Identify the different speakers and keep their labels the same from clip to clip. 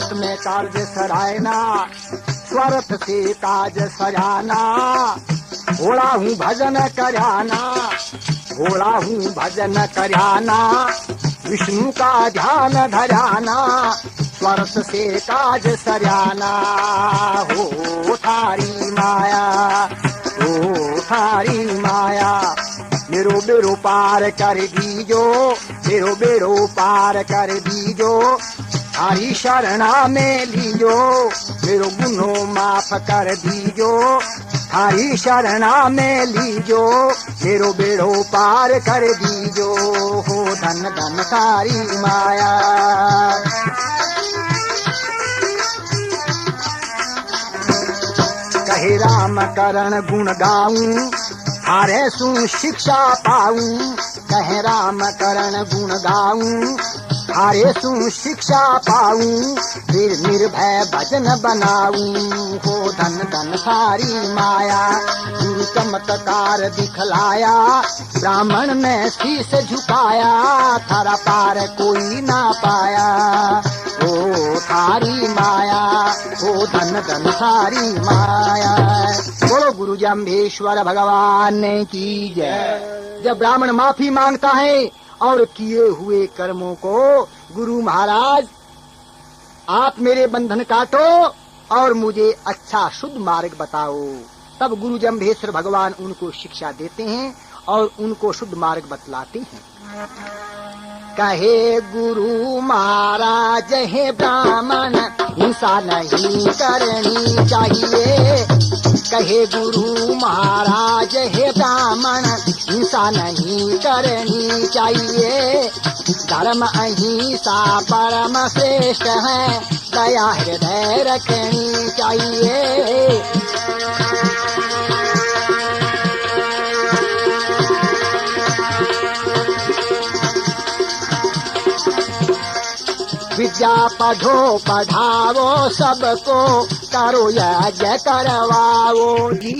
Speaker 1: स्वार्थ में कार्य सरायना, स्वार्थ से काज सराना। भोला हूँ भजन कराना, भोला हूँ भजन कराना, विष्णु का ध्यान धराना, स्वार्थ से काज सराना। हो थारी माया, हो थारी माया, मेरो बेरो पार कर दीजो, मेरो बेरो पार कर दीजो। थारी शरणा में लीजो, मेरो गुनो माफ कर दीजो। थारी शरणा में लीजो, मेरो बेड़ो पार कर दीजो। हो धन धन थारी माया। कहे राम करण गुण गाऊं, थारे सु शिक्षा पाऊं। कहे राम करण गुण गाऊं, थारे सु शिक्षा पाऊं। फिर निर्भय भजन बनाऊं। हो धन धन थारी माया। गुरु चमत्कार दिखलाया, ब्राह्मण ने शीश झुकाया। थारा पार कोई ना पाया, ओ थारी माया। ओ धन धन थारी माया। बोलो गुरु जम्भेश्वर भगवान की जय। जब ब्राह्मण माफी मांगता है और किए हुए कर्मों को, गुरु महाराज आप मेरे बंधन काटो और मुझे अच्छा शुद्ध मार्ग बताओ, तब गुरु जम्भेश्वर भगवान उनको शिक्षा देते हैं और उनको शुद्ध मार्ग बतलाते हैं। कहे गुरु महाराज हे ब्राह्मण, हिंसा नहीं करनी चाहिए। कहे गुरु महाराज हे ब्राह्मण, हिंसा नहीं करनी चाहिए। धर्म अहिंसा परम श्रेष्ठ है, दया हृदय रखनी चाहिए। विद्या पढ़ो पढ़ाओ सबको, करो यज्ञ करवाओ जी।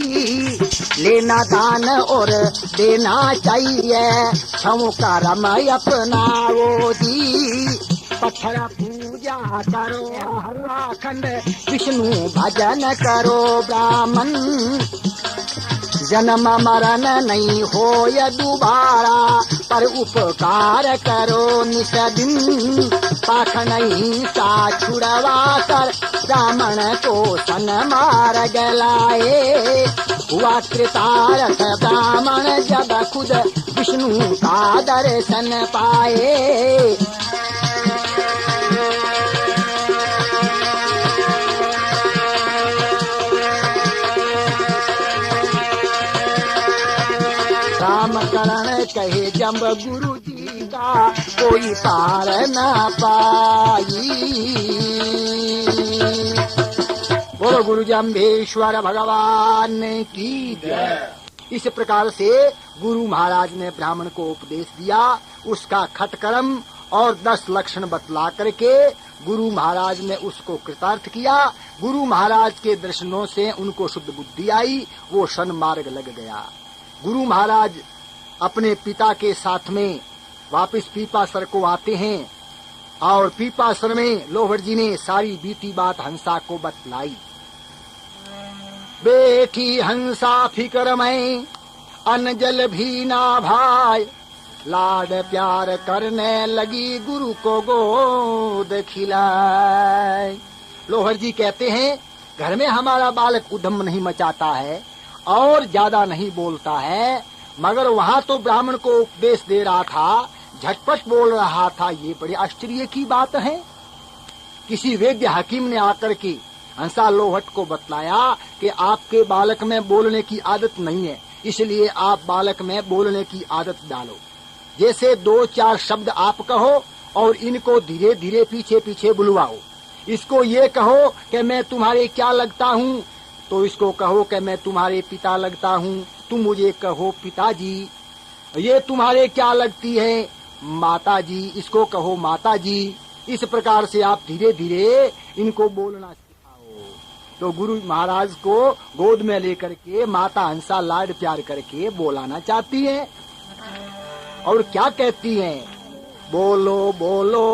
Speaker 1: लेना दान और देना चाहिए, क्षम कर्म अपनाओ जी। पत्थर पूजा करो हराखंड, विष्णु भजन करो ब्राह्मण। जन्म मरण नहीं हो या दोबारा, पर उपकार करो निस दिन। पाख नहीं सा छुड़वा कर, ब्राह्मण को सन मार्ग लाए। हुआ कृतार्थ ब्राह्मण जब खुद विष्णु का दर्शन पाए। राम करण कहे जब गुरु जी का, कोई पार न पाई। बोलो गुरु जम्भेश्वर भगवान की जय। इस प्रकार से गुरु महाराज ने ब्राह्मण को उपदेश दिया, उसका खटकर्म और 10 लक्षण बतला करके गुरु महाराज ने उसको कृतार्थ किया। गुरु महाराज के दर्शनों से उनको शुद्ध बुद्धि आई, वो सन्मार्ग लग गया। गुरु महाराज अपने पिता के साथ में वापस पीपासर को आते हैं और पीपासर में लोहड़ जी ने सारी बीती बात हंसा को बतलाई। बेटी हंसा फिकर में अन्न जल भी ना भाई, लाड प्यार करने लगी गुरु को गोद खिलाए। लोहड़ जी कहते हैं, घर में हमारा बालक उद्यम नहीं मचाता है और ज्यादा नहीं बोलता है, मगर वहाँ तो ब्राह्मण को उपदेश दे रहा था, झटपट बोल रहा था। ये बड़े आश्चर्य की बात है। किसी वैद्य हकीम ने आकर के हंसा लोहट को बतलाया कि आपके बालक में बोलने की आदत नहीं है, इसलिए आप बालक में बोलने की आदत डालो। जैसे 2-4 शब्द आप कहो और इनको धीरे धीरे पीछे पीछे बुलवाओ। इसको ये कहो कि मैं तुम्हारे क्या लगता हूँ, तो इसको कहो कि मैं तुम्हारे पिता लगता हूँ। तुम मुझे कहो पिताजी। ये तुम्हारे क्या लगती है, माता जी। इसको कहो माता जी। इस प्रकार से आप धीरे धीरे इनको बोलना सिखाओ। तो गुरु महाराज को गोद में लेकर के माता हंसा लाड प्यार करके बोलाना चाहती है। और क्या कहती है, बोलो बोलो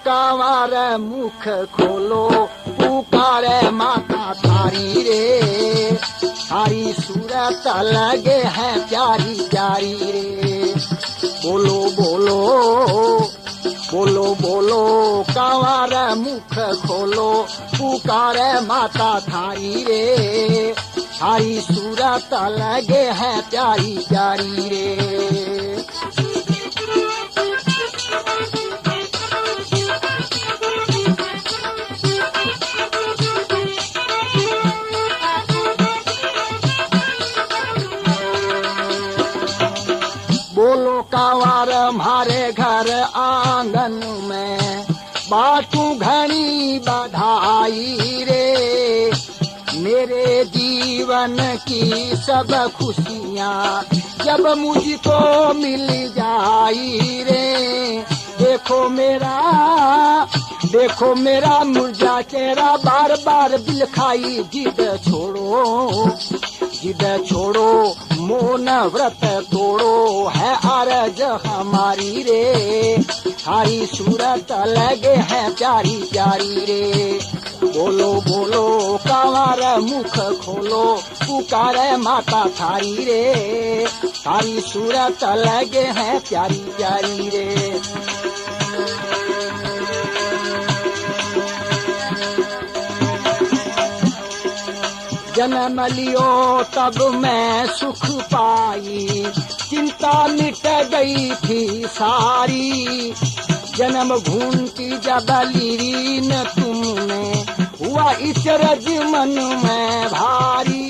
Speaker 1: कांवर मुख खोलो, पुकारे माता थारी रे, थारी सूरत लगे है प्यारी प्यारी रे। बोलो बोलो बोलो बोलो कांवर मुख खोलो, पुकारे माता थारी रे, थारी सूरत लगे है प्यारी प्यारी रे। बोलो कांवर हमारे घर आंगन में, बाटू घनी बधाई रे, मेरे जीवन की सब खुशियाँ जब मुझको मिल जाई रे। देखो मेरा मुर्जा चेहरा बार बार बिलखाई, जिद छोड़ो मौन व्रत तोड़ो, है अर्ज हमारी रे, थारी सूरत लगे है प्यारी प्यारी रे। बोलो बोलो कांवर मुख खोलो, पुकारे माता थारी रे, थारी सूरत लगे है प्यारी प्यारी रे। जन्म लियो तब मैं सुख पाई, चिंता मिट गई थी सारी, जन्म घूमती जब लीन तुमने, हुआ इस रज मन में भारी।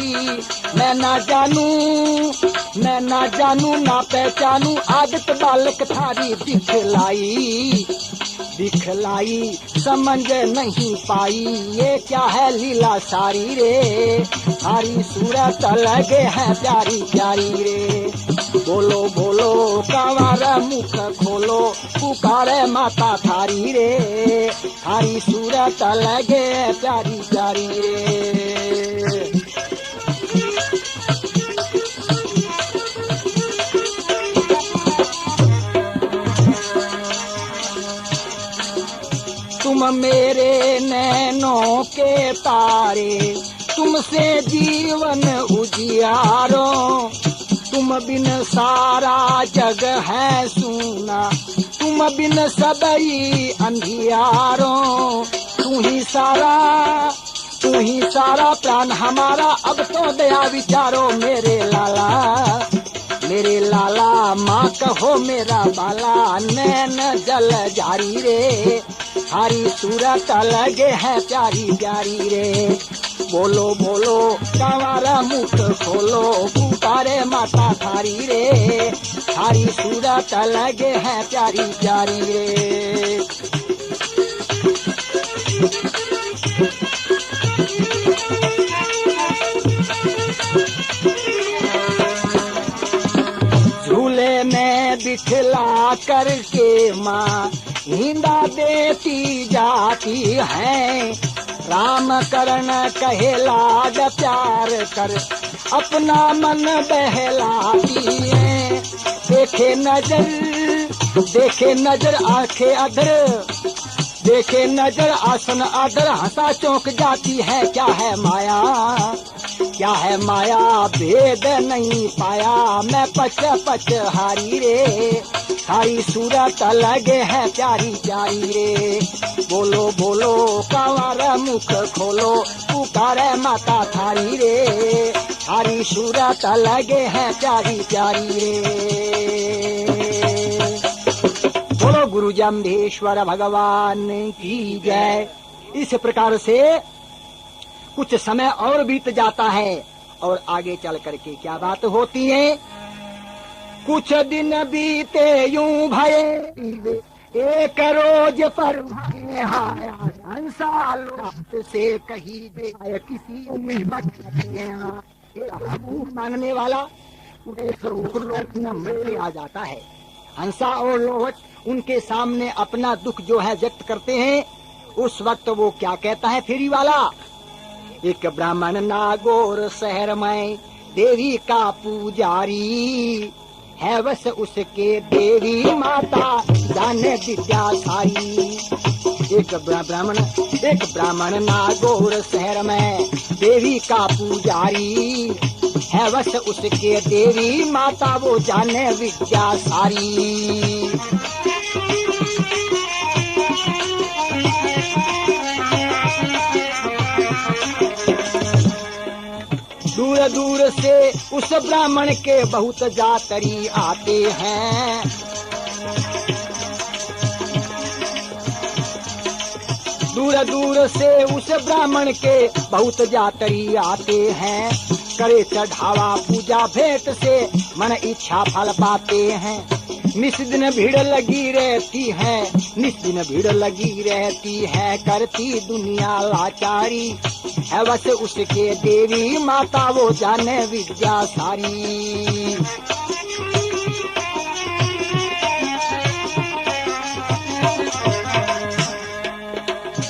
Speaker 1: मैं ना जानू ना पहचानू, आदत बालक थारी दिखलाई समझ नहीं पाई, ये क्या है लीला सारी रे, थारी सूरत लगे है प्यारी प्यारी रे। बोलो बोलो कांवर मुख खोलो, पुकारे माता थारी रे, थारी सूरत लगे प्यारी प्यारी रे। तुम मेरे नैनों के तारे, तुमसे जीवन उजियारो, तुम बिन सारा जग है सूना, तुम बिन सबई अंधियारो, तू ही सारा प्राण हमारा, अब तो दया विचारो मेरे लाला माँ कहो मेरा बाला, नैन जल जारी रे, थारी सूरत लगे है प्यारी प्यारी रे। बोलो बोलो कांवर मुख खोलो, पुकारे माता थारी रे, थारी सूरत लगे है प्यारी प्यारी रे। झूले में बिठला करके माँ हिंदा देती जाती है, राम करण कहे लाड प्यार कर, अपना मन बहलाती है। देखे नजर आंखें अधर, देखे नजर आसन अधर, हंसा चौंक जाती है, क्या है माया भेद नहीं पाया, मैं पच हारी रे, थारी सूरत लगे है प्यारी प्यारी रे। बोलो बोलो कांवर मुख खोलो, पुकारे माता थारी रे, थारी सूरत लगे है प्यारी प्यारी रे। बोलो गुरु जम्भेश्वर भगवान की जय। इस प्रकार से कुछ समय और बीत जाता है और आगे चल करके क्या बात होती है। कुछ दिन बीते यूं भये, एक रोज पर से कही दे किसी मांगने वाला आ जाता है। हंसा और लोहट उनके सामने अपना दुख जो है व्यक्त करते हैं। उस वक्त वो क्या कहता है फेरी वाला, एक ब्राह्मण नागौर शहर में देवी का पुजारी है बस उसके देवी माता जाने विद्या सारी। एक ब्राह्मण नागौर शहर में देवी का पुजारी, है बस उसके देवी माता वो जाने विद्या सारी। दूर दूर से उस ब्राह्मण के बहुत जातरी आते हैं। दूर दूर से उस ब्राह्मण के बहुत जातरी आते हैं। करे चढ़ावा पूजा भेंट से मन इच्छा फल पाते हैं। निस दिन भीड़ लगी रहती है, निस दिन भीड़ लगी रहती है, करती दुनिया लाचारी, है बस उसके देवी माता वो जाने विद्या सारी।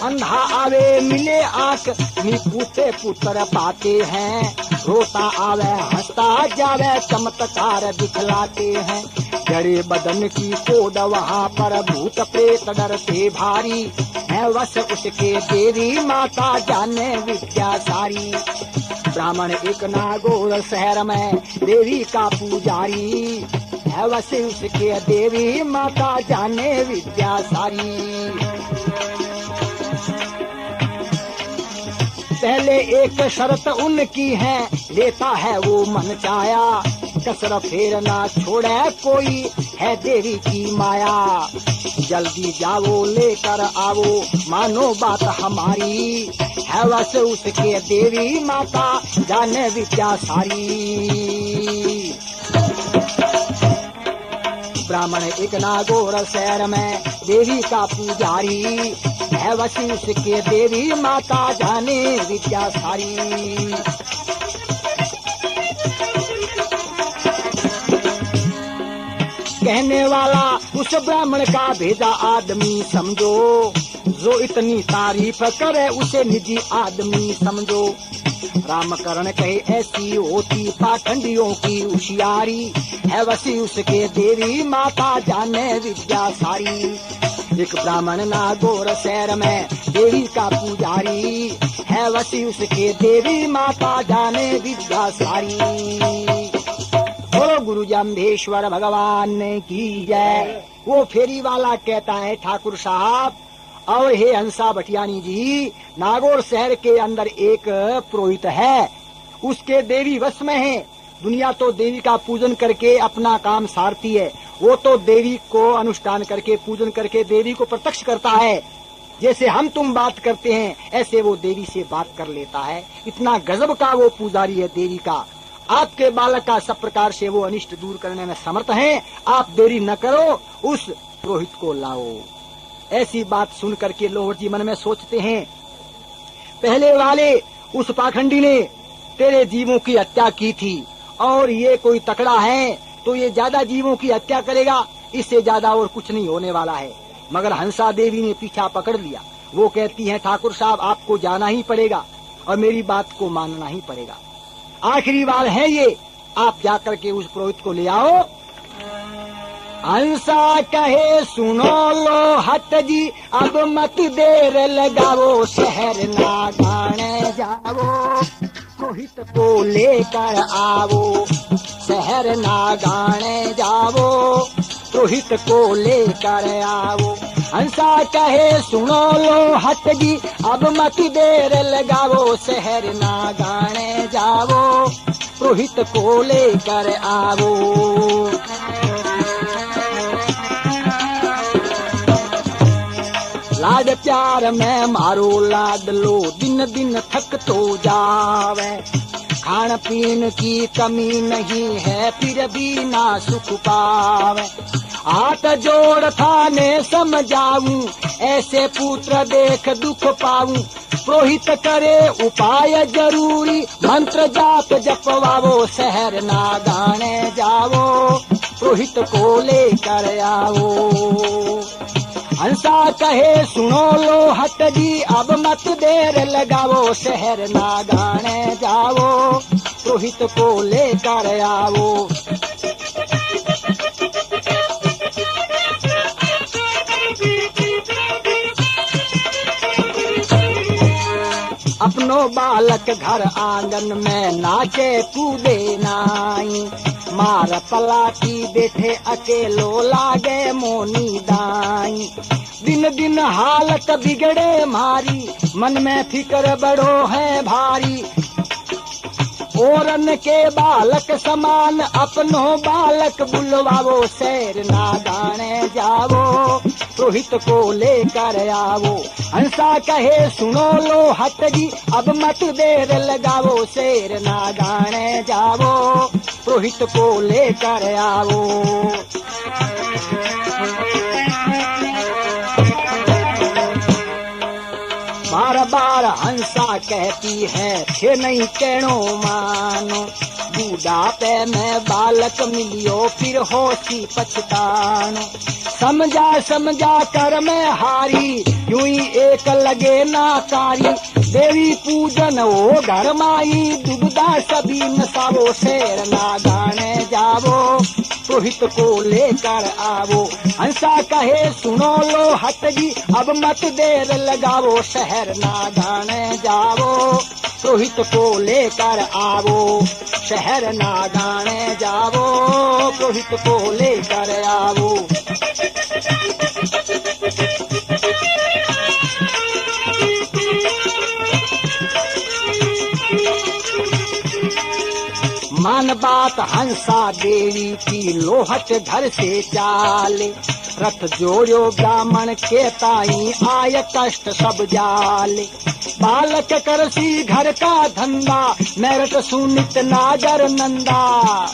Speaker 1: अंधा आवे मिले आंख पूछे पुत्र पाते हैं। रोता आवे हंसता जावे चमत्कार दिखलाते हैं। जड़े बदन की कोड वहाँ पर भूत प्रेत डरते भारी, है बस उसके देवी माता जाने विद्या सारी। ब्राह्मण एक नागौर शहर में देवी का पुजारी, है बस उसके देवी माता जाने विद्या सारी। पहले एक शर्त उनकी है, लेता है वो मन चाया, कसर फेर ना छोड़े कोई, है देवी की माया। जल्दी जाओ लेकर आओ मानो बात हमारी, है बस उसके देवी माता जाने विद्या सारी। ब्राह्मण एक नागौर शहर में देवी का पुजारी, है बस उसके देवी माता जाने विद्या सारी। कहने वाला उस ब्राह्मण का भेजा आदमी समझो, जो इतनी तारीफ करे उसे निजी आदमी समझो। रामकरण कहे ऐसी होती पाखंडियों की होशियारी, है वसी उसके देवी माता जाने विद्या सारी। एक ब्राह्मण नागौर शहर में देवी का पुजारी, है वसी उसके देवी माता जाने विद्या सारी। बोलो गुरु जम्भेश्वर भगवान की जय। वो फेरी वाला कहता है ठाकुर साहब और हे हंसा भटियानी जी, नागौर शहर के अंदर एक पुरोहित है, उसके देवी वश में है। दुनिया तो देवी का पूजन करके अपना काम सारती है, वो तो देवी को अनुष्ठान करके पूजन करके देवी को प्रत्यक्ष करता है। जैसे हम तुम बात करते हैं ऐसे वो देवी से बात कर लेता है। इतना गजब का वो पुजारी है देवी का। आपके बालक का सब प्रकार से वो अनिष्ट दूर करने में समर्थ है। आप देरी न करो, उस पुरोहित को लाओ। ऐसी बात सुन करके लोहर जी मन में सोचते हैं, पहले वाले उस पाखंडी ने तेरे जीवों की हत्या की थी और ये कोई तकड़ा है तो ये ज्यादा जीवों की हत्या करेगा, इससे ज्यादा और कुछ नहीं होने वाला है। मगर हंसा देवी ने पीछा पकड़ लिया। वो कहती है ठाकुर साहब आपको जाना ही पड़ेगा और मेरी बात को मानना ही पड़ेगा। आखिरी बार है ये, आप जाकर के उस पुरोहित को ले आओ। हंसा कहे सुनो लो हट जी, अब मत देर लगाओ, शहर नागाने जाओ, पुरोहित को लेकर आओ। शहर नागाने जाओ, पुरोहित को लेकर आओ। हंसा कहे सुनो लो हट जी, अब मत देर लगाओ, शहर नागाने जाओ, पुरोहित को लेकर आओ। लाड प्यार में मारो लाडलो, दिन दिन थक तो जावे, खान पीन की कमी नहीं है फिर भी ना सुख पावे। हाथ जोड़ थाने समझाऊं, ऐसे पुत्र देख दुख पाऊं, पुरोहित करे उपाय जरूरी, मंत्र जाप जपवाओ, शहर नागाने जाओ, पुरोहित को लेकर आओ। हंसा कहे सुनो लो हट जी, अब मत देर लगाओ, शहर नागाने जाओ, पुरोहित को लेकर आओ। अपनो बालक घर आंगन में नाचे कूदे नाई, मार पलाटी बैठे अकेलो लागे मोनी दाई। दिन दिन हालत बिगड़े मारी, मन में फिक्र बड़ो है भारी। औरन के बालक समान अपनो बालक बुलवावो, शहर नागाने जावो, पुरोहित को लेकर आवो। हंसा कहे सुनो लो हट जी, अब मत देर लगावो, शहर नागाने जावो, पुरोहित को लेकर आवो। बार बार हंसा कहती है थे नहीं कहनो मानो, बूढ़ापे में बालक मिलियो फिर होशी पछतानो। समझा समझा कर मैं हारी, यूं ही एक लगे नाकारी। देवी पूजन हो घर माई, दुबदा सभी नसावो, शहर नागाने जावो, पुरोहित को लेकर आवो। हंसा कहे सुनो लो हट जी, अब मत देर लगावो, शहर नागाने जावो, पुरोहित को लेकर आवो। शहर नागाने जावो, पुरोहित को लेकर आवो। मान बात हंसा देवी की, लोहट घर से चाले। रथ जोड़ो ब्राह्मण के ताई, आय कष्ट सब जाले। बालक करसी घर का धंधा, मेरठ सुनित नागर नंदा।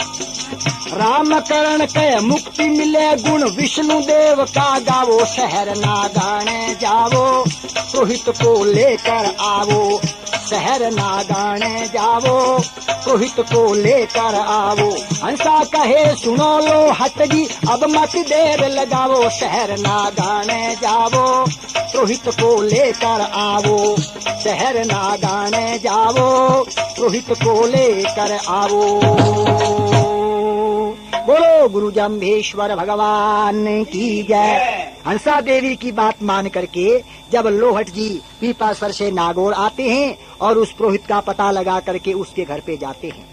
Speaker 1: राम करण के मुक्ति मिले गुण, विष्णु देव का गावो, शहर नागाने जावो, पुरोहित को लेकर आवो। शहर नागाने जावो, पुरोहित को लेकर आवो। हंसा कहे सुनो लो हट जी, अब मत देर लगावो, शहर नागाने जावो, पुरोहित को लेकर आवो। शहर नागाने जावो, पुरोहित को लेकर आवो। बोलो गुरु जम्भेश्वर भगवान की जय। हंसा देवी की बात मान करके जब लोहट जी पीपासर से नागौर आते हैं और उस पुरोहित का पता लगा करके उसके घर पे जाते हैं।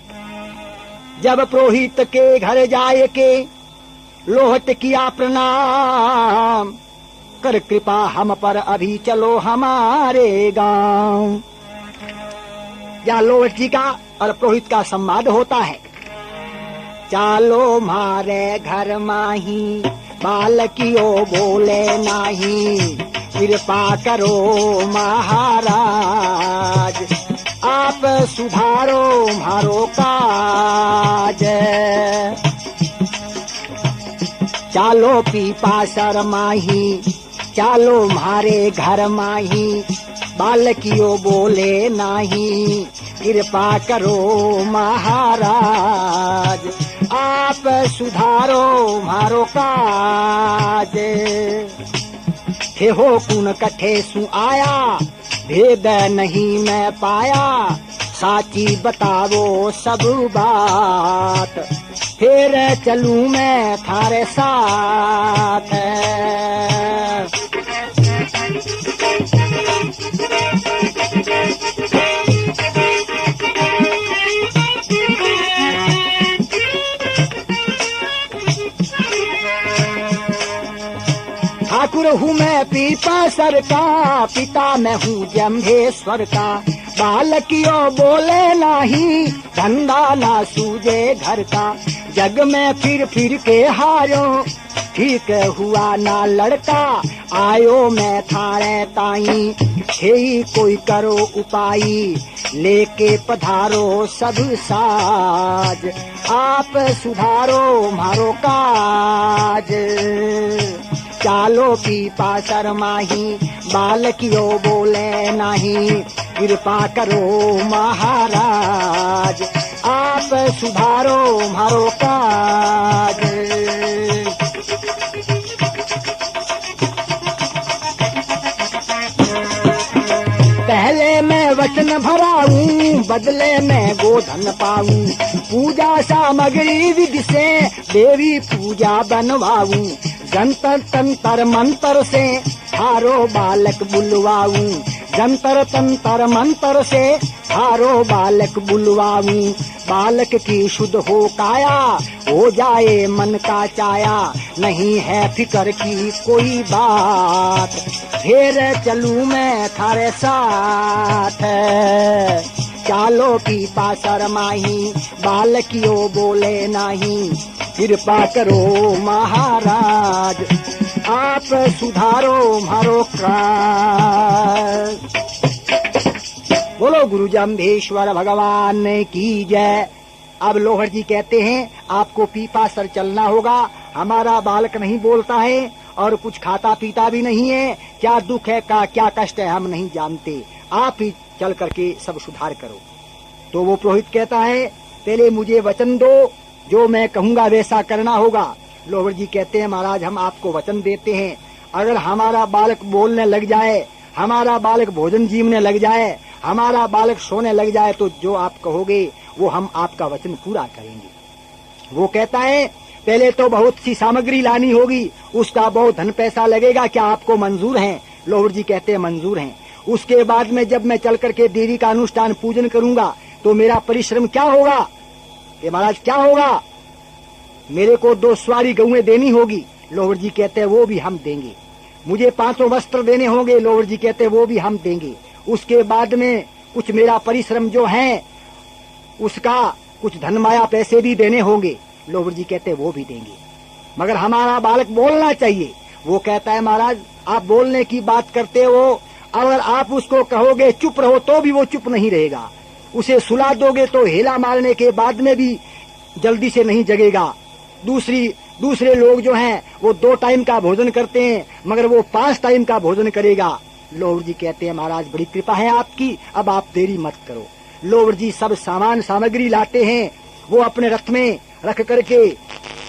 Speaker 1: जब पुरोहित के घर जाए के लोहट किया प्रणाम, कर कृपा हम पर अभी चलो हमारे गांव। या लोहट जी का और पुरोहित का संवाद होता है। चालो मारे घर माही, बालकियो बोले नाही, कृपा करो महाराज, आप सुधारो मारो काज। चालो पीपासर माही, चालो मारे घर माही, बालकियो बोले नाही, कृपा करो महाराज, आप सुधारो मारो काज। हे हो कुन कठे सु आया, भेद नहीं मैं पाया, साची बतावो सब बात, फिर चलूं मैं थारे साथ। ठाकुर हूँ मैं पीपासर का, पिता मैं हूँ जम्भेश्वर का। बालकियों बोले नाही, धंधा ना सूझे घर का। जग में फिर फिर के हारो, ठीक हुआ ना लड़का। आयो मैं थारे ताई, हे कोई करो उपाई, लेके पधारो सब साज, आप सुधारो मारो काज। चालो पीपासर माही, बालकियों बोले नाही, कृपा करो महाराज, आप सुधारो मारो काज। पहले से मैं वचन भराऊं, बदले में गोधन पाऊं, पूजा सामग्री विधि से देवी पूजा बनवाऊं, जंतर तंत्र मंत्र से हारो बालक बुलवाऊं, जंतर तंत्र मंत्र से हारो बालक बुलवाऊं, बालक की शुद्ध हो काया, हो जाए मन का चाया, नहीं है फिकर की कोई बात, फिर चलूं मैं थारे साथ, चालो की पासर माही, बालकियो बोले नहीं, कृपा करो महाराज, आप सुधारो मारो क्रांत। बोलो गुरु जम्भेश्वर भगवान की जय। अब लोहड़ जी कहते हैं आपको पीपा सर चलना होगा, हमारा बालक नहीं बोलता है और कुछ खाता पीता भी नहीं है, क्या दुख है का क्या कष्ट है हम नहीं जानते, आप ही चल करके सब सुधार करो। तो वो पुरोहित कहता है पहले मुझे वचन दो, जो मैं कहूँगा वैसा करना होगा। लोहड़ जी कहते हैं महाराज हम आपको वचन देते हैं, अगर हमारा बालक बोलने लग जाए, हमारा बालक भोजन जीवने लग जाए, हमारा बालक सोने लग जाए, तो जो आप कहोगे वो हम आपका वचन पूरा करेंगे। वो कहता है पहले तो बहुत सी सामग्री लानी होगी, उसका बहुत धन पैसा लगेगा, क्या आपको मंजूर है? लोहड़ जी कहते हैं मंजूर हैं। उसके बाद में जब मैं चल करके देवी का अनुष्ठान पूजन करूंगा तो मेरा परिश्रम क्या होगा? कि महाराज क्या होगा? मेरे को 2 सवारी गौएं देनी होगी। लोहड़ जी कहते हैं वो भी हम देंगे। मुझे 5 वस्त्र देने होंगे। लोहड़ जी कहते हैं वो भी हम देंगे। उसके बाद में कुछ मेरा परिश्रम जो है उसका कुछ धन माया पैसे भी देने होंगे। लोहड़ जी कहते हैं वो भी देंगे, मगर हमारा बालक बोलना चाहिए। वो कहता है महाराज आप बोलने की बात करते हो, अगर आप उसको कहोगे चुप रहो तो भी वो चुप नहीं रहेगा, उसे सुला दोगे तो हेला मारने के बाद में भी जल्दी से नहीं जगेगा। दूसरे लोग जो हैं वो 2 टाइम का भोजन करते हैं, मगर वो 5 टाइम का भोजन करेगा। लोहड़ जी कहते हैं महाराज बड़ी कृपा है आपकी, अब आप देरी मत करो। लोहड़ जी सब सामान सामग्री लाते हैं, वो अपने रथ में रख करके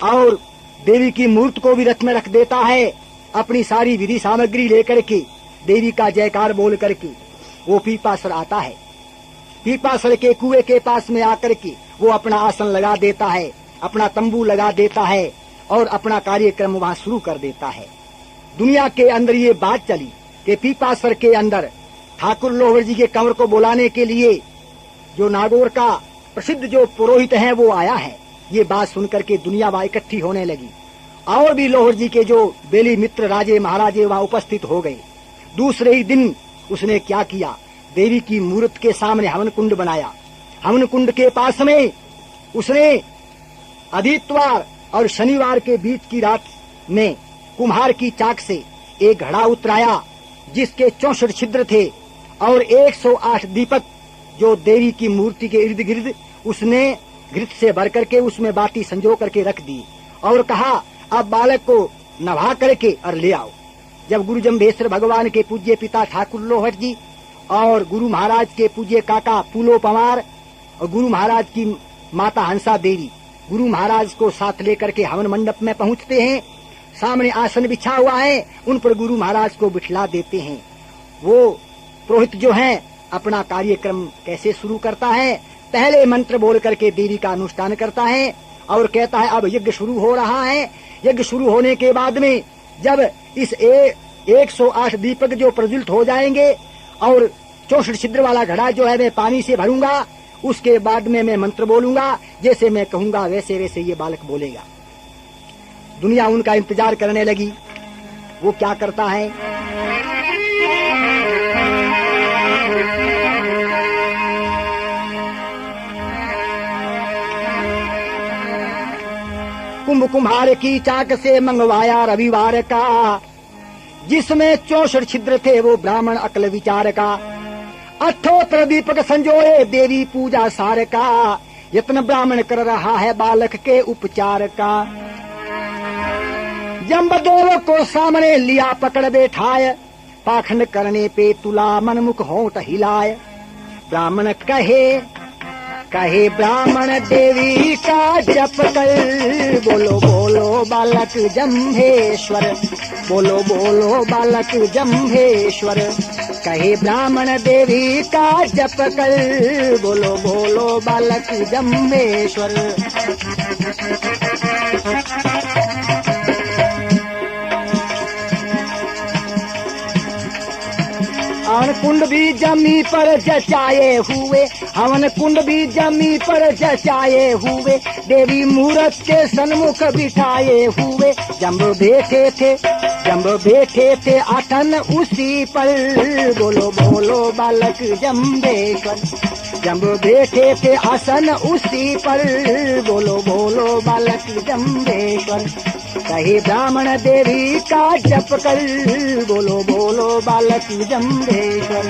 Speaker 1: और देवी की मूर्ति को भी रथ में रख देता है, अपनी सारी विधि सामग्री लेकर के देवी का जयकार बोल करके वो पीपासर आता है। पीपासर के कुएं के पास में आकर के वो अपना आसन लगा देता है, अपना तंबू लगा देता है और अपना कार्यक्रम वहाँ शुरू कर देता है। दुनिया के अंदर ये बात चली कि पीपासर के अंदर ठाकुर लोहड़ जी के कंवर को बुलाने के लिए जो नागौर का प्रसिद्ध जो पुरोहित है वो आया है। ये बात सुनकर के दुनिया वहाँ इकट्ठी होने लगी और भी लोहड़ जी के जो बेली मित्र राजे महाराजे वहाँ उपस्थित हो गए। दूसरे ही दिन उसने क्या किया, देवी की मूर्ति के सामने हवन कुंड बनाया। हवन कुंड के पास में उसने आदित्यवार और शनिवार के बीच की रात में कुम्हार की चाक से एक घड़ा उतराया जिसके 64 छिद्र थे और 108 दीपक जो देवी की मूर्ति के इर्द गिर्द उसने घृत से भर करके उसमें बाती संजो करके रख दी और कहा अब बालक को नहा करके और ले आओ। जब गुरु जम्भेश्वर भगवान के पूज्य पिता ठाकुर लोहड़ जी और गुरु महाराज के पूज्य काका पूलो पवार और गुरु महाराज की माता हंसा देवी गुरु महाराज को साथ लेकर के हवन मंडप में पहुंचते हैं, सामने आसन बिछा हुआ है, उन पर गुरु महाराज को बिठला देते हैं। वो पुरोहित जो है अपना कार्यक्रम कैसे शुरू करता है, पहले मंत्र बोल करके देवी का अनुष्ठान करता है और कहता है अब यज्ञ शुरू हो रहा है। यज्ञ शुरू होने के बाद में जब इस 108 दीपक जो प्रज्वलित हो जाएंगे और 64 छिद्र वाला घड़ा जो है मैं पानी से भरूंगा, उसके बाद में मैं मंत्र बोलूंगा, जैसे मैं कहूंगा वैसे वैसे ये बालक बोलेगा। दुनिया उनका इंतजार करने लगी। वो क्या करता है, कुंभ कुम्हार की चाक से मंगवाया रविवार का, जिसमें 64 छिद्र थे वो ब्राह्मण अकल विचार का। 78 दीपक संजोए देवी पूजा सार का, यत्न ब्राह्मण कर रहा है बालक के उपचार का। जम्बदेव को सामने लिया पकड़ बैठाए, पाखंड करने पे तुला मनमुख होंठ हिलाए। ब्राह्मण कहे ब्राह्मण देवी का जप कर, बोलो बोलो बालक जम्भेश्वर, बोलो बोलो बालक जम्भेश्वर। कहे ब्राह्मण देवी का जप कर, बोलो बोलो बालक जम्बेश्वर। हवन कुंड भी जमी पर जचाए हुए, हवन कुंड भी जमी पर जचाए हुए, देवी मूरत के सन्मुख बिठाए हुए। जम्ब बैठे थे आसन उसी पर, बोलो बोलो बालक जम्बेश्वर। जम्ब बैठे थे आसन उसी पर, बोलो बोलो बालक जम्बेश्वर। कहे ब्राह्मण देवी का जप कर, बोलो बोलो बालक जम्बेश्वर।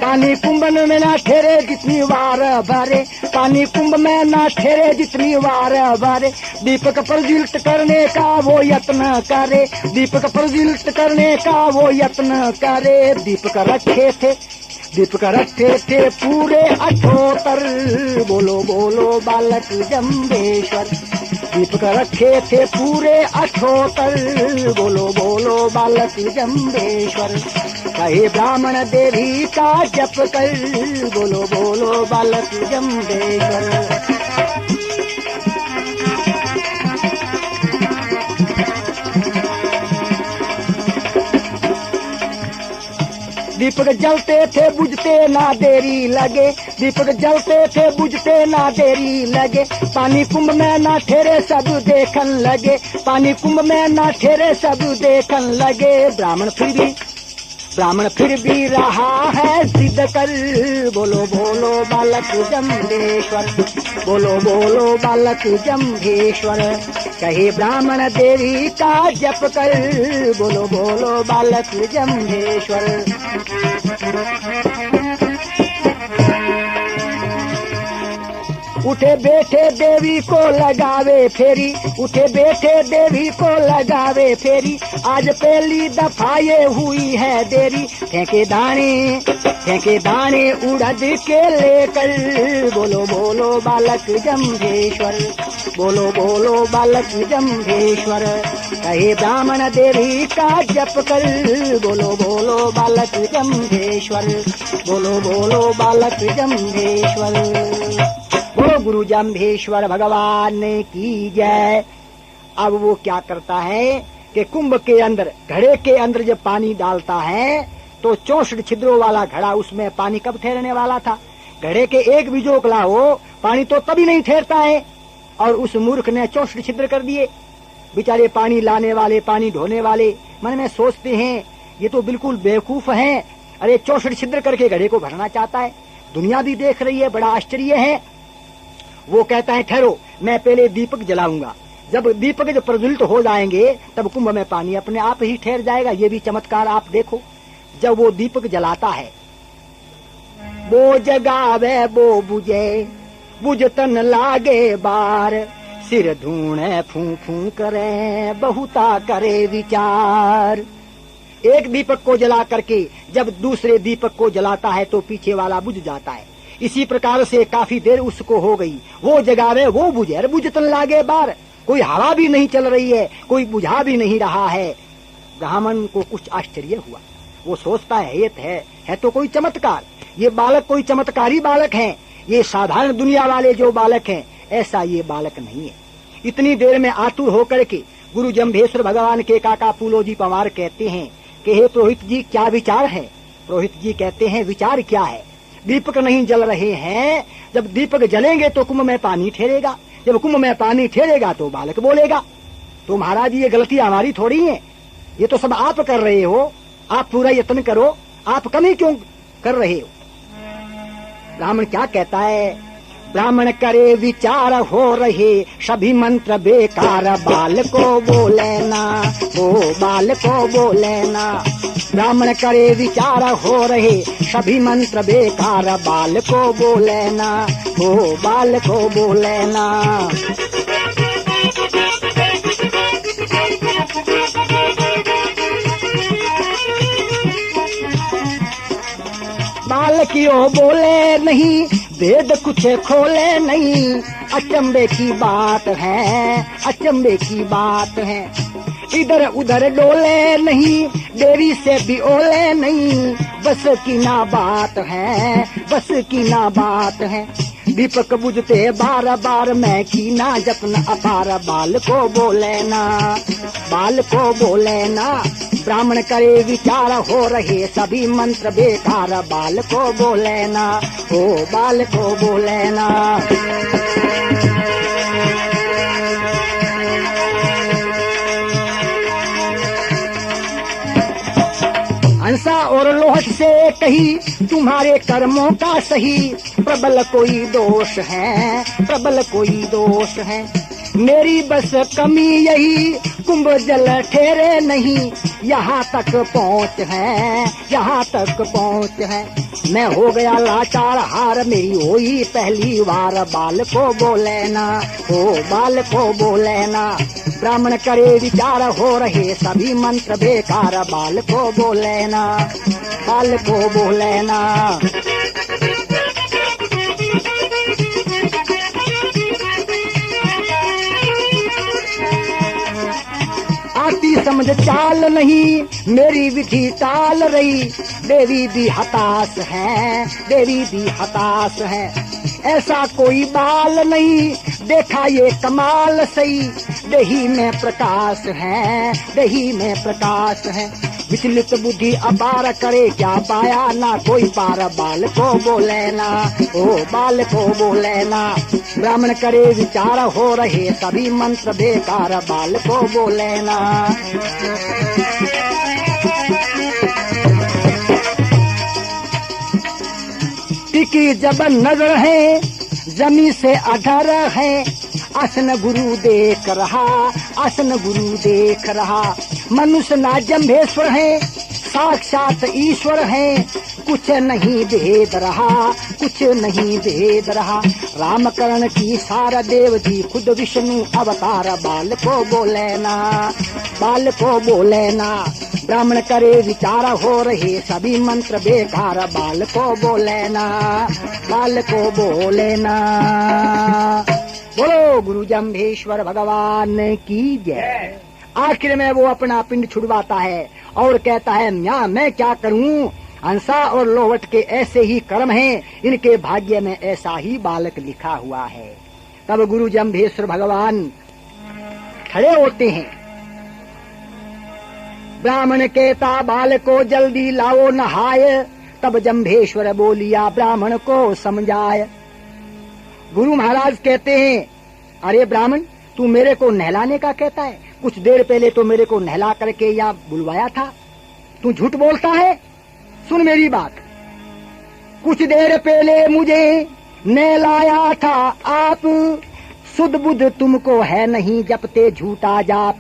Speaker 1: पानी कुंभ में ना ठहरे जितनी वार भरे, पानी कुंभ में ना ठहरे जितनी वार भरे। दीपक प्रज्वलित करने का वो यत्न करे, दीपक प्रज्वलित करने का वो यत्न करे। दीपक रखे थे पूरे 78, बोलो बोलो बालक जम्बेश्वर। दीपक रखे थे पूरे 78, बोलो बोलो बालक जम्बेश्वर। कहे ब्राह्मण देवी का जप कर, बोलो बोलो बालक जम्बेश्वर। दीपक जलते थे बुझते ना देरी लगे, दीपक जलते थे बुझते ना देरी लगे। पानी कुंभ में ना ठहरे सब देखन लगे, पानी कुंभ में ना ठहरे सब देखन लगे। ब्राह्मण फिर भी रहा है सिद्ध कर, बोलो बोलो बालक जम्बेश्वर। बोलो बोलो बालक जम्बेश्वर। कहे ब्राह्मण देवी का जप कर, बोलो बोलो बालक जम्बेश्वर। उठे बैठे देवी को लगावे फेरी, उठे बैठे देवी को लगावे फेरी। आज पहली दफा ये हुई है देरी, फेंके दाने उड़द के लेकर, बोलो बोलो बालक जम्बेश्वर। बोलो बोलो बालक जम्बेश्वर। कहे ब्राह्मण देवी का जप कर, बोलो बोलो बालक जम्बेश्वर। बोलो बोलो बालक जम्बेश्वर। बोलो गुरु जम्बेश्वर भगवान की जय। अब वो क्या करता है कि कुंभ के अंदर, घड़े के अंदर जब पानी डालता है तो 64 छिद्रों वाला घड़ा, उसमें पानी कब ठहरने वाला था? घड़े के एक भी जोकला हो पानी तो तभी नहीं ठहरता है। और उस मूर्ख ने 64 छिद्र कर दिए। बेचारे पानी लाने वाले, पानी ढोने वाले मन में सोचते हैं ये तो बिल्कुल बेवकूफ हैं। अरे 64 छिद्र करके घड़े को भरना चाहता है। दुनिया भी देख रही है, बड़ा आश्चर्य है। वो कहता है ठहरो, मैं पहले दीपक जलाऊंगा। जब दीपक जब प्रज्वलित हो जाएंगे तब कुंभ में पानी अपने आप ही ठहर जाएगा। ये भी चमत्कार आप देखो। जब वो दीपक जलाता है, वो जगावे वो बुझे, बुझतन लागे बार, सिर धूणे फू फू करे, बहुता करे विचार। एक दीपक को जला करके जब दूसरे दीपक को जलाता है तो पीछे वाला बुझ जाता है। इसी प्रकार से काफी देर उसको हो गई। वो जगावे वो बुझे, बुझतन लागे बार। कोई हवा भी नहीं चल रही है, कोई बुझा भी नहीं रहा है। ब्राह्मण को कुछ आश्चर्य हुआ। वो सोचता है ये है तो कोई चमत्कार। ये बालक कोई चमत्कारी बालक है। ये साधारण दुनिया वाले जो बालक हैं, ऐसा ये बालक नहीं है। इतनी देर में आतुर होकर के गुरु जम्भेश्वर भगवान के काका पूलोजी पवार कहते हैं कि हे पुरोहित जी क्या विचार है? पुरोहित जी कहते हैं विचार क्या है? दीपक नहीं जल रहे हैं। जब दीपक जलेंगे तो कुंभ में पानी ठहरेगा। जब कुंभ में पानी ठहरेगा तो बालक बोलेगा। तो महाराज ये गलती हमारी थोड़ी है, ये तो सब आप कर रहे हो। आप पूरा यत्न करो, आप कमी क्यों कर रहे हो? ब्राह्मण क्या कहता है? ब्राह्मण करे विचार हो रहे, सभी मंत्र बेकार, बाल को बोले ना, वो बाल को बोले ना। ब्राह्मण करे विचार हो रहे, सभी मंत्र बेकार, बाल को बोले ना, वो बाल को बोले ना। बाल बालकियों बोले नहीं, वेद कुछ खोले नहीं। अचंबे की बात है, अचंबे की बात है। इधर उधर डोले नहीं, देवी से भी ओले नहीं। बस की ना बात है, बस की ना बात है। दीपक बुझते बार बार, मैं की ना जपन अपार। बाल को बोले ना, बाल को बोले ना। ब्राह्मण करे विचार, हो रहे सभी मंत्र बेकार। बाल को बोले ना, ओ बाल को बोले ना। हंसा और लोहट से कही, तुम्हारे कर्मों का सही। प्रबल कोई दोष है, प्रबल कोई दोष है। मेरी बस कमी यही, कुंभ जल ठहरे नहीं। यहाँ तक पहुँच है, यहाँ तक पहुँच है। मैं हो गया लाचार हार, मेरी हुई पहली बार। बाल को बोले ना, ओ बाल को बोले ना। ब्राह्मण करे विचार, हो रहे सभी मंत्र बेकार। बाल को बोले ना, बाल को बोले ना। आती समझ चाल नहीं, मेरी विधि टाल रही। देवी भी हताश है, देवी भी हताश है। ऐसा कोई बाल नहीं, देखा ये कमाल सही। दही में प्रकाश है, दही में प्रकाश है। विचलित बुद्धि अपार, करे क्या पाया ना कोई पार। बाल को बोले ना, ओ बाल को बोले ना। ब्राह्मण करे विचार, हो रहे सभी मंत्र बेकार। बाल को बोले ना। टिकी जब नजर है, जमी से अधर है। आसन गुरु देख रहा, आसन गुरु देख रहा। मनुष्य ना जम्भेश्वर है, साक्षात ईश्वर है। कुछ नहीं भेद रहा, कुछ नहीं भेद रहा। रामकरण की सारा देव जी, खुद विष्णु अवतार। बाल को बोले ना, बाल को बोले ना। ब्राह्मण करे विचार, हो रहे सभी मंत्र बेकार। बाल को बोले ना, बाल को बोले ना। बोलो गुरु जम्भेश्वर भगवान की जय। आखिर में वो अपना पिंड छुड़वाता है और कहता है, मैं क्या करूं। हंसा और लोहट के ऐसे ही कर्म हैं, इनके भाग्य में ऐसा ही बालक लिखा हुआ है। तब गुरु जम्भेश्वर भगवान खड़े होते हैं। ब्राह्मण कहता, बाल को जल्दी लाओ नहाय। तब जम्भेश्वर बोलिया, ब्राह्मण को समझाए। गुरु महाराज कहते हैं, अरे ब्राह्मण, तू मेरे को नहलाने का कहता है। कुछ देर पहले तो मेरे को नहला करके यहाँ बुलवाया था, तू झूठ बोलता है। सुन मेरी बात, कुछ देर पहले मुझे नहलाया था आप। सुध बुध तुमको है नहीं, जपते झूठा जाप।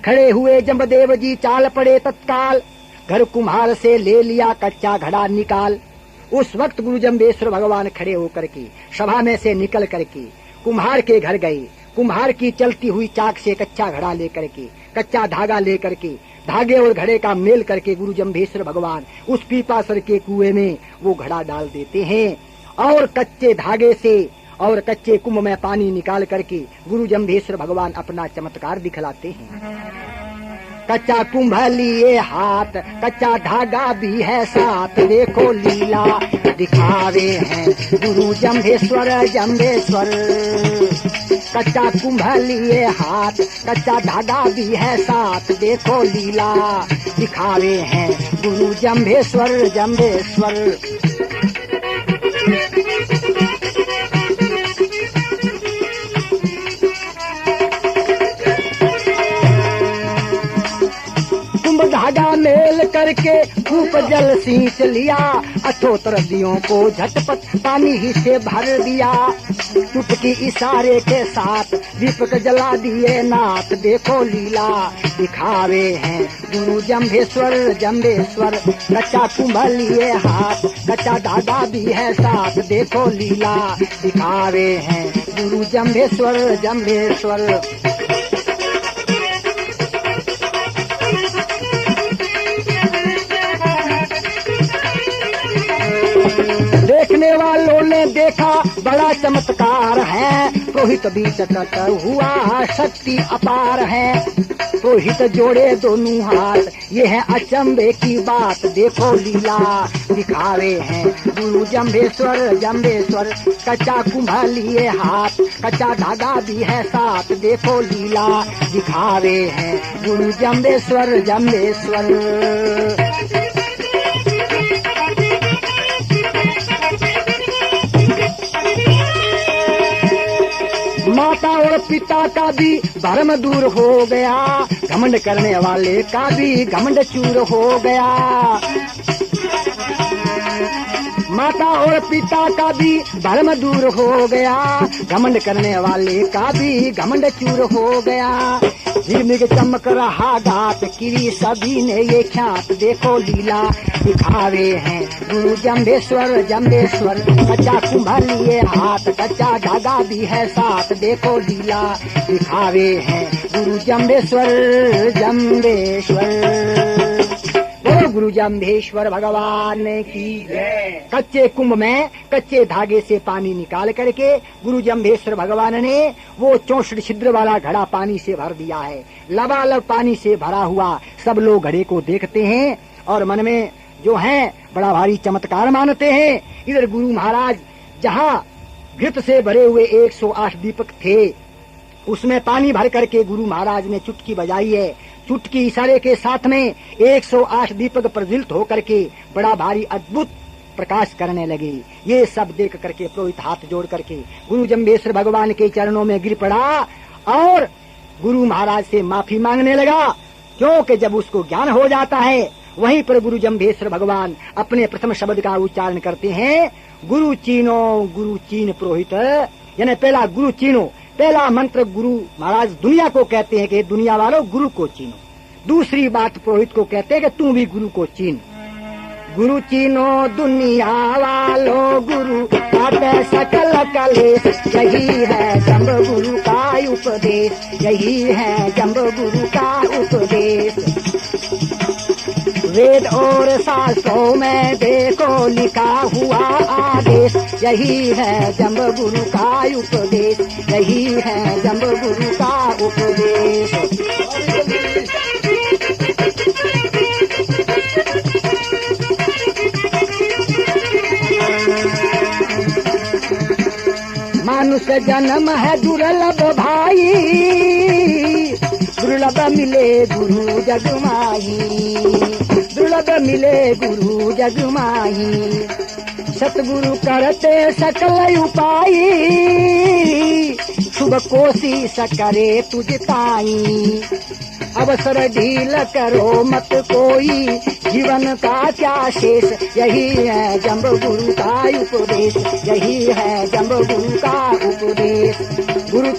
Speaker 1: खड़े हुए जमदेव जी, चाल पड़े तत्काल। घर कुम्हार से ले लिया कच्चा घड़ा निकाल। उस वक्त गुरु जम्भेश्वर भगवान खड़े होकर के सभा में से निकल करके कुम्हार के घर गए। कुम्हार की चलती हुई चाक से कच्चा घड़ा लेकर के, कच्चा धागा लेकर के, धागे और घड़े का मेल करके गुरु जम्भेश्वर भगवान उस पीपासर के कुएं में वो घड़ा डाल देते हैं। और कच्चे धागे से और कच्चे कुंभ में पानी निकाल करके गुरु जम्भेश्वर भगवान अपना चमत्कार दिखलाते हैं। कच्चा कुंभ लिए हाथ, कच्चा धागा भी है साथ। देखो लीला दिखावे हैं गुरु जम्भेश्वर जम्भेश्वर। कच्चा कुंभ लिए हाथ, कच्चा धागा भी है साथ। देखो लीला दिखावे हैं गुरु जम्भेश्वर जम्भेश्वर। धागा मेल करके खूब जल सींच लिया। अठोत्तर दियों को झटपट पानी ही से भर दिया। चुटकी इशारे के साथ दीपक जला दिए नाथ। देखो लीला दिखावे हैं गुरु जम्भेश्वर जम्भेश्वर। कच्चा कुंभ लिए हाथ, कच्चा धागा भी है साथ। देखो लीला दिखावे हैं गुरु जम्भेश्वर जम्भेश्वर। वालों ने देखा बड़ा चमत्कार है, पुरोहित भी चकत हुआ शक्ति अपार है। पुरोहित जोड़े दोनों हाथ, ये है अचंभे की बात, देखो लीला दिखावे हैं गुरु जम्भेश्वर जम्भेश्वर। कच्चा कुंभा लिए हाथ, कच्चा धागा भी है साथ, देखो लीला दिखावे हैं गुरु जम्भेश्वर जम्भेश्वर। माता और पिता का भी भ्रम दूर हो गया, घमंड करने वाले का भी घमंड चूर हो गया। माता और पिता का भी भ्रम दूर हो गया, घमंड करने वाले का भी घमंड चूर हो गया। झिलमिल चमक रहा घाट, किरी सभी ने ये ख्यात, देखो लीला दिखावे हैं गुरु जम्भेश्वर जम्भेश्वर। कच्चा कुंभा लिए हाथ, कच्चा धागा भी है साथ, देखो लीला दिखावे हैं गुरु जम्भेश्वर जम्भेश्वर। बोलो गुरु जम्भेश्वर भगवान की जय। कच्चे कुंभ में कच्चे धागे से पानी निकाल करके गुरु जम्भेश्वर भगवान ने वो 64 छिद्र वाला घड़ा पानी से भर दिया है। लबालब पानी से भरा हुआ सब लोग घड़े को देखते हैं और मन में जो है बड़ा भारी चमत्कार मानते हैं। इधर गुरु महाराज जहाँ घृत से भरे हुए 108 दीपक थे, उसमें पानी भर करके गुरु महाराज ने चुटकी बजाई है। चुटकी इशारे के साथ में 108 दीपक प्रज्वलित होकर के बड़ा भारी अद्भुत प्रकाश करने लगे। ये सब देख करके पुरोहित हाथ जोड़ करके गुरु जम्भेश्वर भगवान के चरणों में गिर पड़ा और गुरु महाराज से माफी मांगने लगा, क्योंकि जब उसको ज्ञान हो जाता है वहीं पर गुरु जम्भेश्वर भगवान अपने प्रथम शब्द का उच्चारण करते हैं, गुरु चीन पुरोहित। यानी पहला गुरु चीनो, पहला मंत्र गुरु महाराज दुनिया को कहते हैं कि दुनिया वालों गुरु को चीनो। दूसरी बात पुरोहित को कहते हैं कि तू भी गुरु को चीन। गुरु चीनो दुनिया वालों गुरु आते सकल कलेश, यही है जम्ब गुरु का उपदेश, यही है जम्ब गुरु का उपदेश। वेद और शास्त्रों में देखो लिखा हुआ आदेश, यही है जम्ब गुरु का उपदेश, यही है जम्ब गुरु का उपदेश। मनुष्य जन्म है दुर्लभ भाई, दुर्लभ मिले गुरु जगमाही, दुर्लभ मिले गुरु जगमाही। सतगुरु करते सकल उपाय, शुभ कोशिश करे तुझ ताई। अवसर ढील करो मत कोई, जीवन का क्या शेष, यही है जम्ब गुरु का उपदेश, यही है जम्ब गुरु का उपदेश। गुरु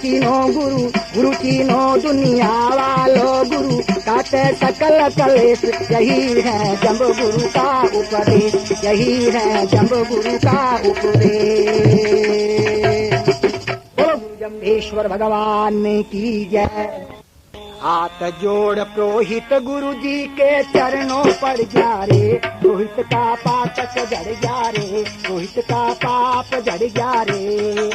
Speaker 1: चीनो दुनिया वालों गुरु काटे सकल कलेश, यही है जम्ब गुरु का उपदेश, यही है जम्ब गुरु का उपदेश। बोलो गुरु जम्भेश्वर भगवान की जय। हाथ जोड़ पुरोहित गुरु जी के चरणों पर जा रे, पुरोहित का पातक झड़ जा रे, पुरोहित का पाप झड़ जा रे।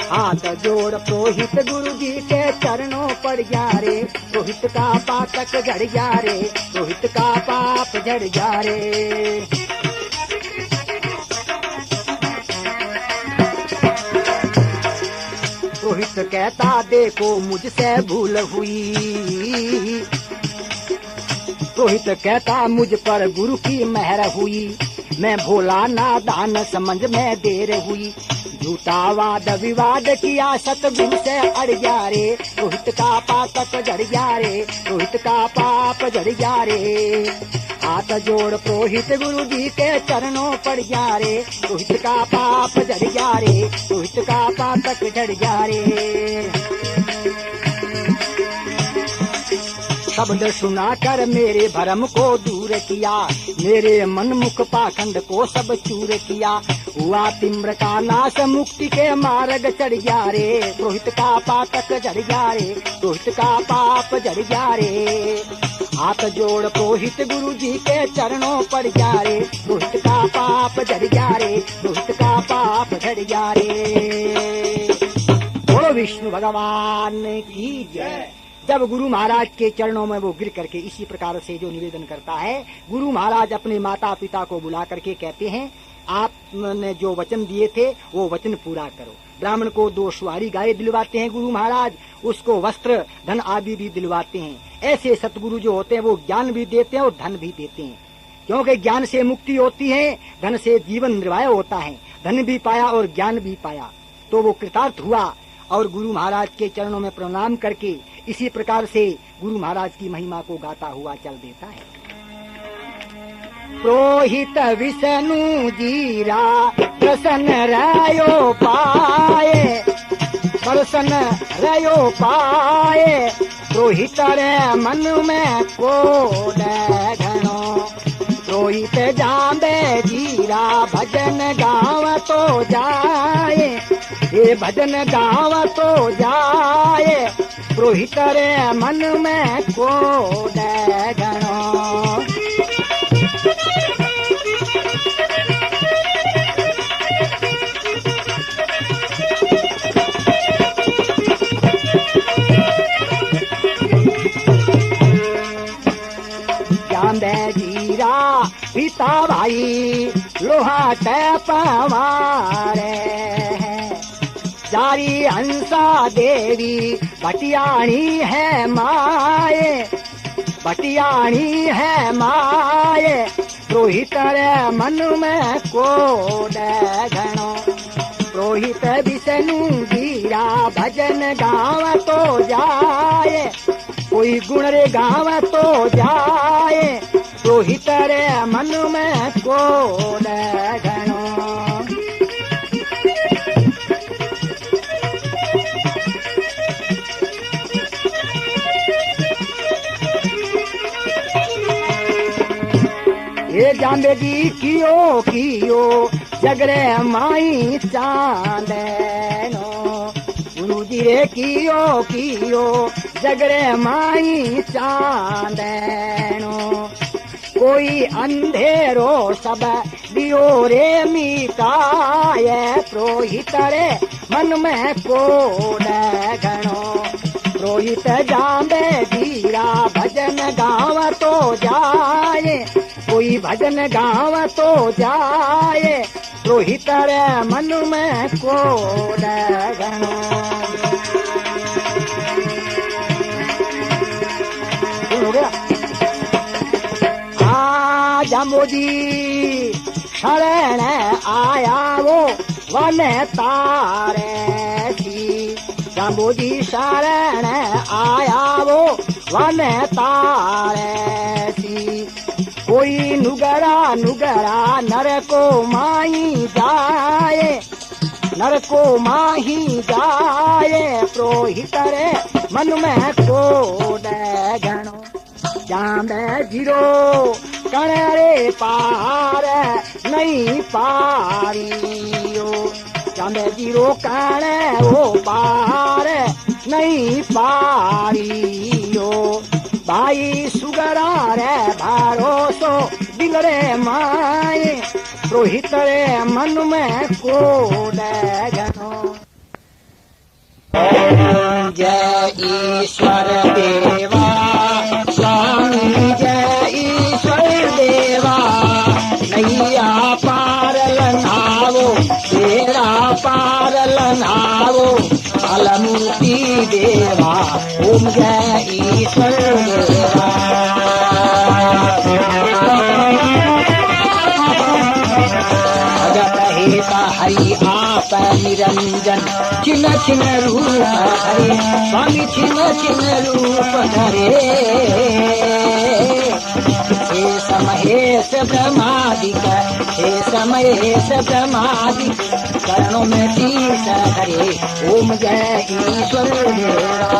Speaker 1: हाथ जोड़ पुरोहित गुरु जी के चरणों पर जा रे, पुरोहित का पातक झड़ जा रे, पुरोहित का पाप झड़ जा रे। पुरोहित कहता देखो मुझसे भूल हुई, पुरोहित कहता मुझ पर गुरु की मेहर हुई, मैं भोला नादान समझ में देर हुई। झूठा वाद विवाद किया सतगुरु से अड़ जा रे, पुरोहित का पातक झड़ जा रे, पुरोहित का पाप झड़ जा रे। हाथ जोड़ पुरोहित गुरु जी के चरणों पर जा रे, पुरोहित का पाप झड़ जा रे, पुरोहित का पातक झड़ जा रे। शब्द सुनाकर मेरे भरम को दूर किया, मेरे मन मुख पाखंड को सब चूर किया। हुआ तिम्र का नाश मुक्ति के मार्ग चढ़ जा रे, पुरोहित का पातक झड़ जा रे, पुरोहित का पाप झड़ जा रे। हाथ जोड़ पुरोहित गुरु जी के चरणों पर जा रे, पुरोहित का पाप झड़ जा रे, पुरोहित का पाप झड़ जा रे। बोलो विष्णु भगवान की जय। जब गुरु महाराज के चरणों में वो गिर करके इसी प्रकार से जो निवेदन करता है, गुरु महाराज अपने माता पिता को बुला करके कहते हैं, आपने जो वचन दिए थे वो वचन पूरा करो। ब्राह्मण को 2 सुहारी गाय दिलवाते हैं गुरु महाराज, उसको वस्त्र धन आदि भी दिलवाते हैं। ऐसे सतगुरु जो होते हैं वो ज्ञान भी देते हैं और धन भी देते हैं, क्योंकि ज्ञान से मुक्ति होती है, धन से जीवन निर्वाह होता है। धन भी पाया और ज्ञान भी पाया तो वो कृतार्थ हुआ और गुरु महाराज के चरणों में प्रणाम करके इसी प्रकार से गुरु महाराज की महिमा को गाता हुआ चल देता है। पुरोहित विष्णु जीरा प्रसन्न रहो पाए, प्रसन्न रहो पाए, पुरोहित रे मन में कोड घनो। पुरोहित जाबे जीरा भजन गाँव तो जाए, ये भजन गाँव तो जाए, पुरोहित रे मन में कोड घनो। जीरा पिता भाई लोहा के पवारे, जारी हंसा देवी भटियाणी है माए, भटियाणी है माए, पुरोहित रे मन में कोड घनो। पुरोहित विष्णु जीरा भजन गाँव तो जाए, कोई गुण रे गाँव तो जाए, पुरोहित रे मन में कोड घनो। ये जांबे जी कियो कियो जगरे माई चांदनो, गुरु जी रे कियो कियो जगरे माई चांदनो। कोई अंधेरो सब दियो रे मिटाए, पुरोहित रे मन में कोड घनो। पुरोहित जाबे जीरा भजन गाँव तो जाए, कोई भजन गाँव तो जाए, पुरोहित रे मन में कोड घनो। हो गया। जम्बोजी शरण आया वो वन तारे थी, जम्बोजी शरण आया वो वन तारे थी। कोई नुगरा नुगरा नर को माही जाए, नर को माही जाए, पुरोहित रे मन में कोड घनो। जांबे जीरो कण रे पार नहीं पारियो, जांबे जीरो कण वो पार नहीं पारियो। भाई सुगरा रे भरोसो दिल रे माए, पुरोहित रे मन में कोड घनो। जय ईश्वर देवा स्वामी, जय ईश्वर देवा, नैया पार लन्हावो, तेरा पार लन्हावो, अलमूर्ति देवा, ओम जय ईश्वर देवा। भगत हेता हरि आप निरंजन, छिन छिन रूप धरे, स्वामी छिन छिन रूप धरे। हे समहेश ब्रह्मादिक, हे समहेश ब्रह्मादिक, चरणों में शीश धरे, ओम जय ईश्वर देवा।